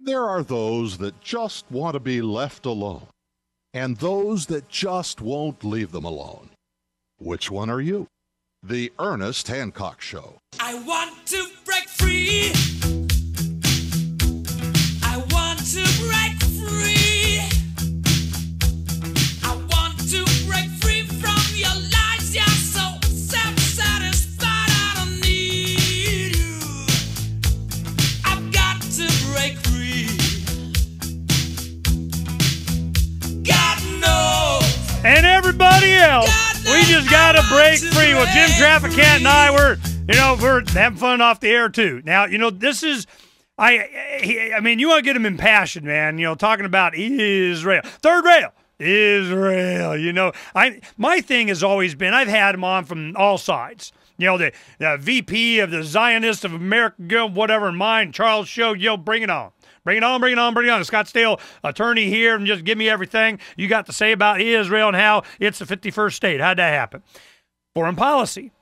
There are those that just want to be left alone, and those that just won't leave them alone. Which one are you? The Ernest Hancock Show. I want to break free. I want to break free. I want to break free from your lies. You're so self-satisfied. I don't need you. I've got to break free. God knows. And everybody else, we just got to break free. Well, Jim Traficant and I, we're having fun off the air, too. Now, this is, I mean, you want to get him impassioned, man, talking about Israel. Third rail, Israel, my thing has always been, I've had him on from all sides. The VP of the Zionist of America, whatever, mine, Charles Show, bring it on. Bring it on, bring it on, bring it on. A Scottsdale attorney here and just give me everything you got to say about Israel and how it's the 51st state. How'd that happen? Foreign policy,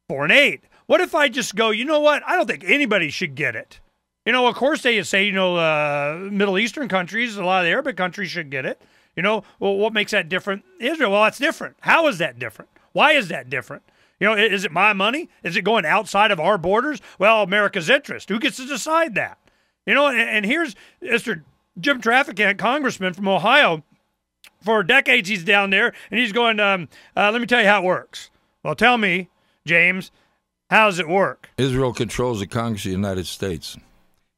foreign aid. What if I just go, you know what? I don't think anybody should get it. Of course they say, Middle Eastern countries, a lot of the Arabic countries should get it. Well, what makes that different? Israel, well, that's different. How is that different? Why is that different? Is it my money? Is it going outside of our borders? Well, America's interest. Who gets to decide that? And here's Mr. Jim Traficant, congressman from Ohio. For decades he's down there, and he's going, let me tell you how it works. Well, tell me, James, how does it work? Israel controls the Congress of the United States.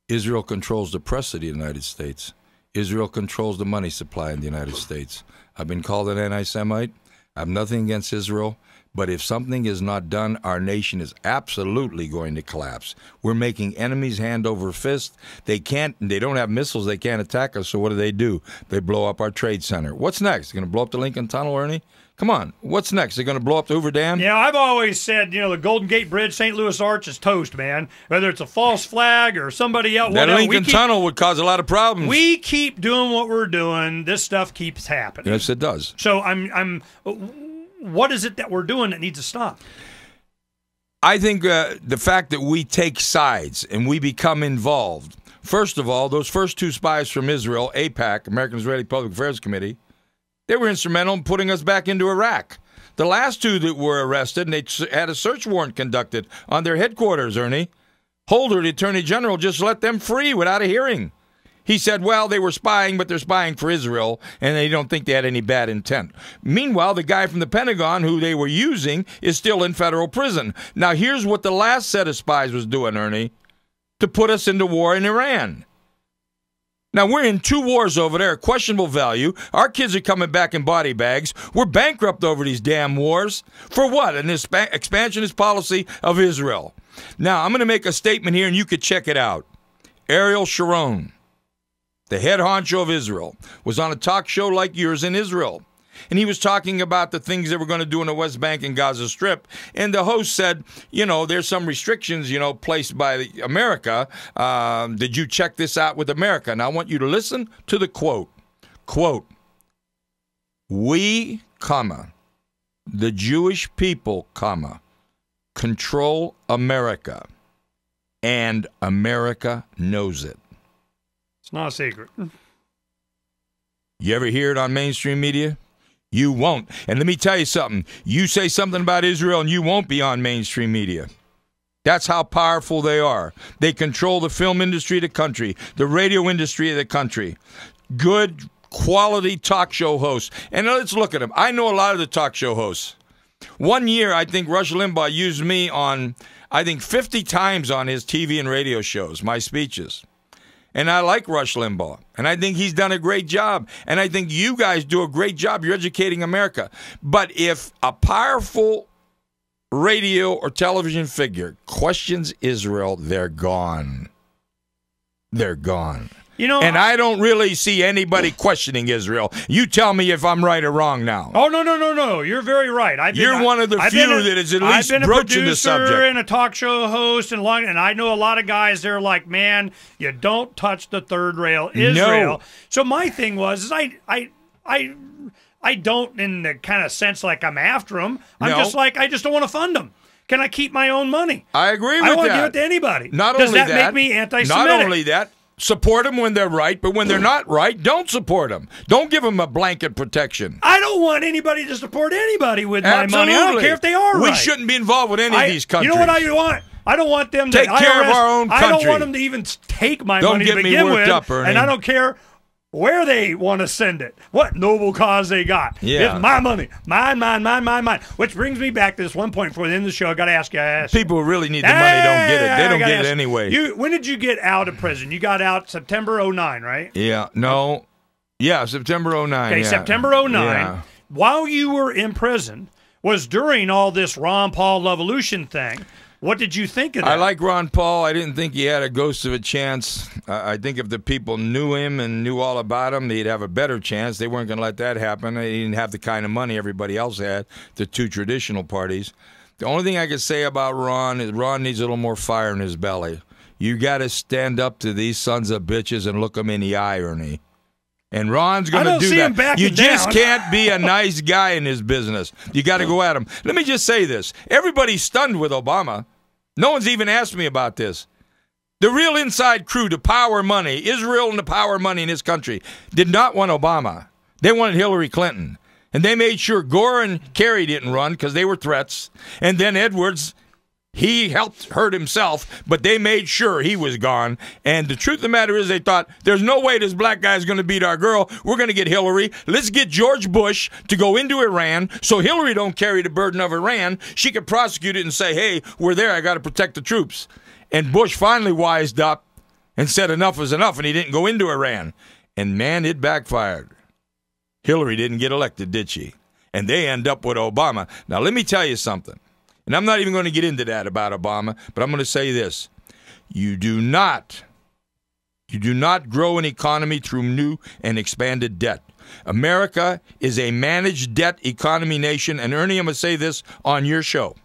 Israel controls the press of the United States. Israel controls the money supply in the United States. I've been called an anti-Semite. I have nothing against Israel. But if something is not done, our nation is absolutely going to collapse. We're making enemies hand over fist. They don't have missiles. They can't attack us. So what do? They blow up our trade center. What's next? They're going to blow up the Lincoln Tunnel, Ernie? Come on. What's next? They're going to blow up the Hoover Dam? Yeah, I've always said, the Golden Gate Bridge, St. Louis Arch is toast, man. Whether it's a false flag or somebody else. That Lincoln Tunnel would cause a lot of problems. We keep doing what we're doing. This stuff keeps happening. Yes, it does. So what is it that we're doing that needs to stop? I think the fact that we take sides and we become involved. First of all, those first two spies from Israel, AIPAC, American Israeli Public Affairs Committee, they were instrumental in putting us back into Iraq. The last two that were arrested, and they had a search warrant conducted on their headquarters, Ernie. Holder, the Attorney General, just let them free without a hearing. He said, well, they were spying, but they're spying for Israel, and they don't think they had any bad intent. Meanwhile, the guy from the Pentagon who they were using is still in federal prison. Now, here's what the last set of spies was doing, Ernie, to put us into war in Iran. Now, we're in two wars over there, questionable value. Our kids are coming back in body bags. We're bankrupt over these damn wars. For what? An expansionist policy of Israel. Now, I'm going to make a statement here, and you could check it out. Ariel Sharon, the head honcho of Israel, was on a talk show like yours in Israel. And he was talking about the things that we're going to do in the West Bank and Gaza Strip. And the host said, there's some restrictions, placed by America. Did you check this out with America? And I want you to listen to the quote. Quote, we, the Jewish people, control America. And America knows it. It's not a secret. You ever hear it on mainstream media? You won't. And let me tell you something. You say something about Israel and you won't be on mainstream media. That's how powerful they are. They control the film industry of the country, the radio industry of the country. Good, quality talk show hosts. And let's look at them. I know a lot of the talk show hosts. One year, I think Rush Limbaugh used me 50 times on his TV and radio shows, my speeches. And I like Rush Limbaugh, and I think he's done a great job. And I think you guys do a great job. You're educating America. But if a powerful radio or television figure questions Israel, they're gone. They're gone. And I don't really see anybody questioning Israel. You tell me if I'm right or wrong now. Oh, no. You're very right. You're one of the few that is at least broaching the subject. I've been a producer and a talk show host, and I know a lot of guys that are like, man, you don't touch the third rail, Israel. No. So my thing was, I don't in the kind of sense like I'm after them. I'm just like, I just don't want to fund them. Can I keep my own money? I agree with that. I don't want to give it to anybody. Not Does only that make me anti-Semitic? Not only that. Support them when they're right, but when they're not right, don't support them. Don't give them a blanket protection. I don't want anybody to support anybody with my money. I don't care if they are right. We shouldn't be involved with any of these countries. You know what I want? I don't want them to take care of our own country. I don't want them to even take my money to begin with, and I don't care where they want to send it, what noble cause they got. Yeah. It's my money. Mine. Which brings me back to this one point before the end of the show. I got to ask you. People who really need the money don't get it. They don't get it anyway. When did you get out of prison? You got out September 2009, right? Yeah. No. Yeah, September 2009. Okay, yeah. September 2009. Yeah. While you were in prison, was during all this Ron Paul Levolution thing. What did you think of that? I like Ron Paul. I didn't think he had a ghost of a chance. I think if the people knew him and knew all about him, they'd have a better chance. They weren't going to let that happen. He didn't have the kind of money everybody else had, the two traditional parties. The only thing I could say about Ron is Ron needs a little more fire in his belly. You got to stand up to these sons of bitches and look them in the eye, Ernie. And Ron's going to do that. You just can't be a nice guy in this business. You got to go at him. Let me just say this. Everybody's stunned with Obama. No one's even asked me about this. The real inside crew, the power money, Israel and the power money in this country, did not want Obama. They wanted Hillary Clinton. And they made sure Gore and Kerry didn't run because they were threats. And then Edwards, he helped hurt himself, but they made sure he was gone. And the truth of the matter is they thought, there's no way this black guy is going to beat our girl. We're going to get Hillary. Let's get George Bush to go into Iran so Hillary don't carry the burden of Iran. She could prosecute it and say, hey, we're there. I got to protect the troops. And Bush finally wised up and said enough was enough, and he didn't go into Iran. And, man, it backfired. Hillary didn't get elected, did she? And they end up with Obama. Now, let me tell you something. And I'm not even going to get into that about Obama, but I'm going to say this. You do not grow an economy through new and expanded debt. America is a managed debt economy nation, and Ernie, I'm going to say this on your show.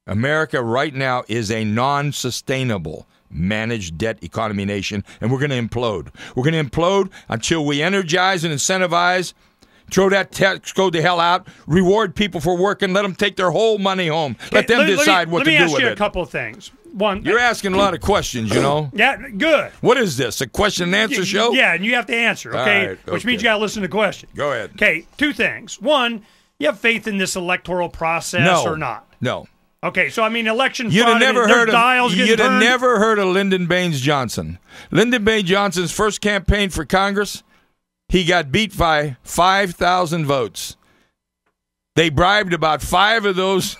America right now is a non-sustainable managed debt economy nation, and we're going to implode. We're going to implode until we energize and incentivize. Throw that tax code the hell out. Reward people for working. Let them take their whole money home. Let them decide what to do with it. Let me ask you a couple of things. One, you're asking a lot of questions, you know. Yeah, good. What is this? A question and answer show? Yeah, and you have to answer. Okay, right, which means you got to listen to the question. Go ahead. Okay, two things. One, you have faith in this electoral process or not? No. Okay, so I mean, election you'd fraud. You'd have never heard of Lyndon Baines Johnson. Lyndon Baines Johnson's first campaign for Congress. He got beat by 5,000 votes. They bribed about 5 of those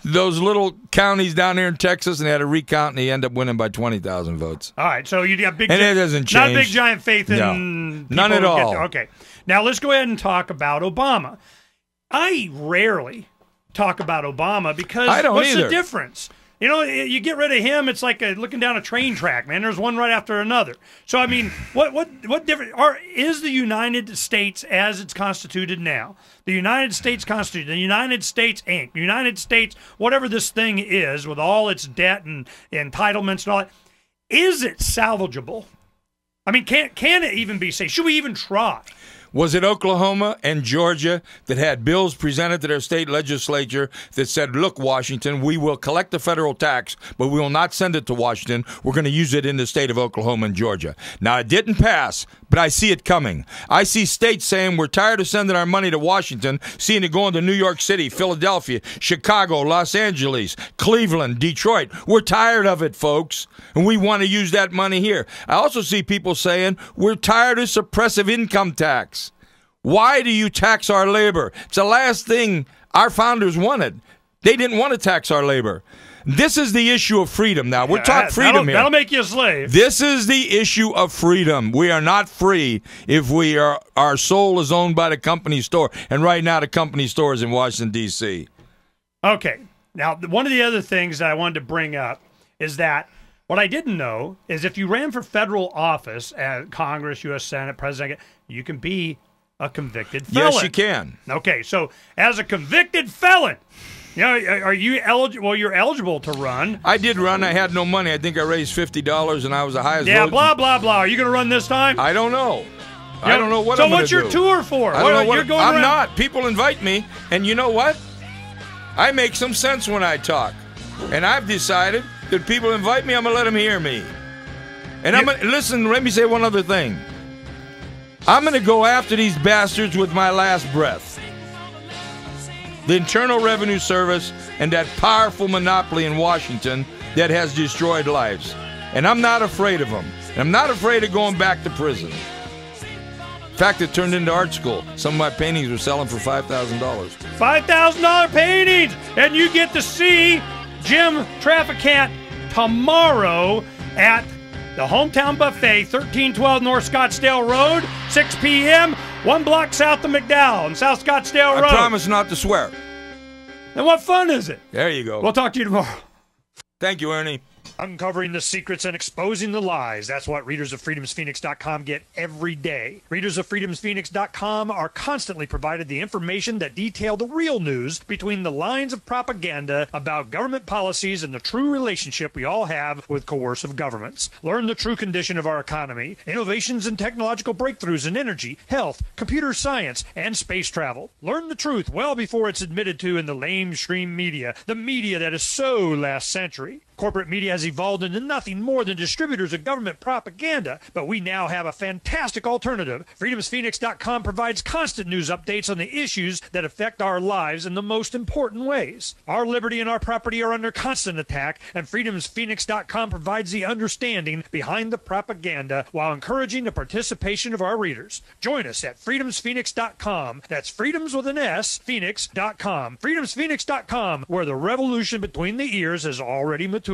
little counties down there in Texas and had a recount, and he ended up winning by 20,000 votes. All right, so you got big. And it doesn't change. Not big giant faith in none at all. Okay, now let's go ahead and talk about Obama. I rarely talk about Obama because what's the difference? You know, you get rid of him, it's like looking down a train track, man. There's one right after another. So, I mean, what difference is the United States as it's constituted now? The United States Constitution, the United States Inc., the United States, whatever this thing is, with all its debt and entitlements and all that, is it salvageable? I mean, can it even be saved? Should we even try? Was it Oklahoma and Georgia that had bills presented to their state legislature that said, look, Washington, we will collect the federal tax, but we will not send it to Washington. We're going to use it in the state of Oklahoma and Georgia. Now, it didn't pass, but I see it coming. I see states saying we're tired of sending our money to Washington, seeing it going to New York City, Philadelphia, Chicago, Los Angeles, Cleveland, Detroit. We're tired of it, folks, and we want to use that money here. I also see people saying we're tired of suppressive income tax. Why do you tax our labor? It's the last thing our founders wanted. They didn't want to tax our labor. This is the issue of freedom now. We're talking freedom here. That'll make you a slave. This is the issue of freedom. We are not free if our soul is owned by the company store. And right now the company store is in Washington, D.C. Okay. Now, one of the other things that I wanted to bring up is that what I didn't know is if you ran for federal office at Congress, U.S. Senate, President, you can be a convicted felon. Yes, you can. Okay, so as a convicted felon, you know, are you eligible? Well, you're eligible to run. I did run. I had no money. I think I raised $50, and I was the highest vote. Yeah, blah, blah, blah. Are you going to run this time? I don't know. I don't know what I'm going to do. So what's your tour for? I don't know you're going I'm around? not. People invite me, and you know what? I make some sense when I talk. And I've decided that people invite me, I'm going to let them hear me. And I'm gonna, listen, let me say one other thing. I'm going to go after these bastards with my last breath. The Internal Revenue Service and that powerful monopoly in Washington that has destroyed lives. And I'm not afraid of them. And I'm not afraid of going back to prison. In fact, it turned into art school. Some of my paintings were selling for $5,000. $5,000 paintings! And you get to see Jim Traficant tomorrow at the Hometown Buffet, 1312 North Scottsdale Road, 6 p.m., 1 block south of McDowell on South Scottsdale Road. I promise not to swear. And what fun is it? There you go. We'll talk to you tomorrow. Thank you, Ernie. Uncovering the secrets and exposing the lies. That's what readers of freedomsphoenix.com get every day. Readers of freedomsphoenix.com are constantly provided the information that detail the real news between the lines of propaganda about government policies and the true relationship we all have with coercive governments. Learn the true condition of our economy, innovations and technological breakthroughs in energy, health, computer science, and space travel. Learn the truth well before it's admitted to in the lamestream media, the media that is so last century. Corporate media has evolved into nothing more than distributors of government propaganda, but we now have a fantastic alternative. FreedomsPhoenix.com provides constant news updates on the issues that affect our lives in the most important ways. Our liberty and our property are under constant attack, and FreedomsPhoenix.com provides the understanding behind the propaganda while encouraging the participation of our readers. Join us at FreedomsPhoenix.com. That's freedoms with an S, Phoenix.com. FreedomsPhoenix.com, where the revolution between the ears has already matured.